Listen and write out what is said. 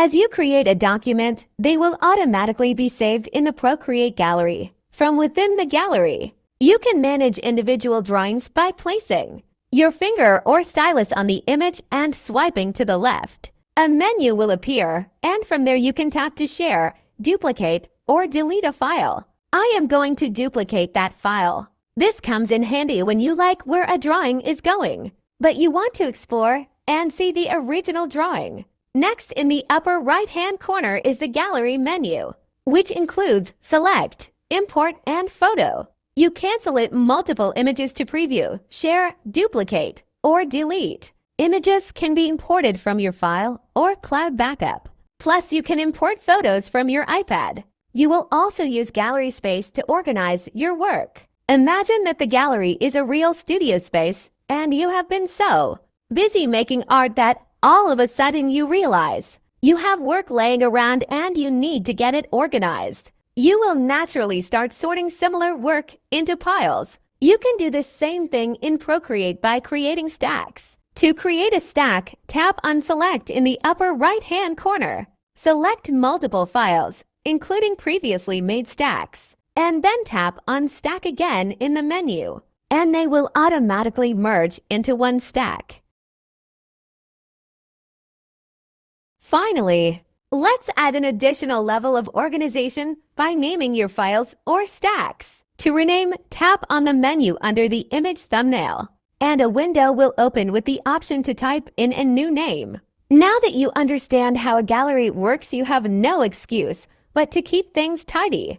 As you create a document, they will automatically be saved in the Procreate gallery. From within the gallery, you can manage individual drawings by placing your finger or stylus on the image and swiping to the left. A menu will appear, and from there you can tap to share, duplicate, or delete a file. I am going to duplicate that file. This comes in handy when you like where a drawing is going, but you want to explore and see the original drawing. Next, in the upper right-hand corner is the gallery menu, which includes Select, Import, and Photo. You can select multiple images to preview, share, duplicate, or delete. Images can be imported from your file or cloud backup. Plus, you can import photos from your iPad. You will also use gallery space to organize your work. Imagine that the gallery is a real studio space and you have been so busy making art that all of a sudden you realize you have work laying around and you need to get it organized. You will naturally start sorting similar work into piles. You can do the same thing in Procreate by creating stacks. To create a stack, tap on Select in the upper right-hand corner. Select multiple files, including previously made stacks, and then tap on Stack again in the menu, and they will automatically merge into one stack. Finally, let's add an additional level of organization by naming your files or stacks. To rename, tap on the menu under the image thumbnail, and a window will open with the option to type in a new name. Now that you understand how a gallery works, you have no excuse but to keep things tidy.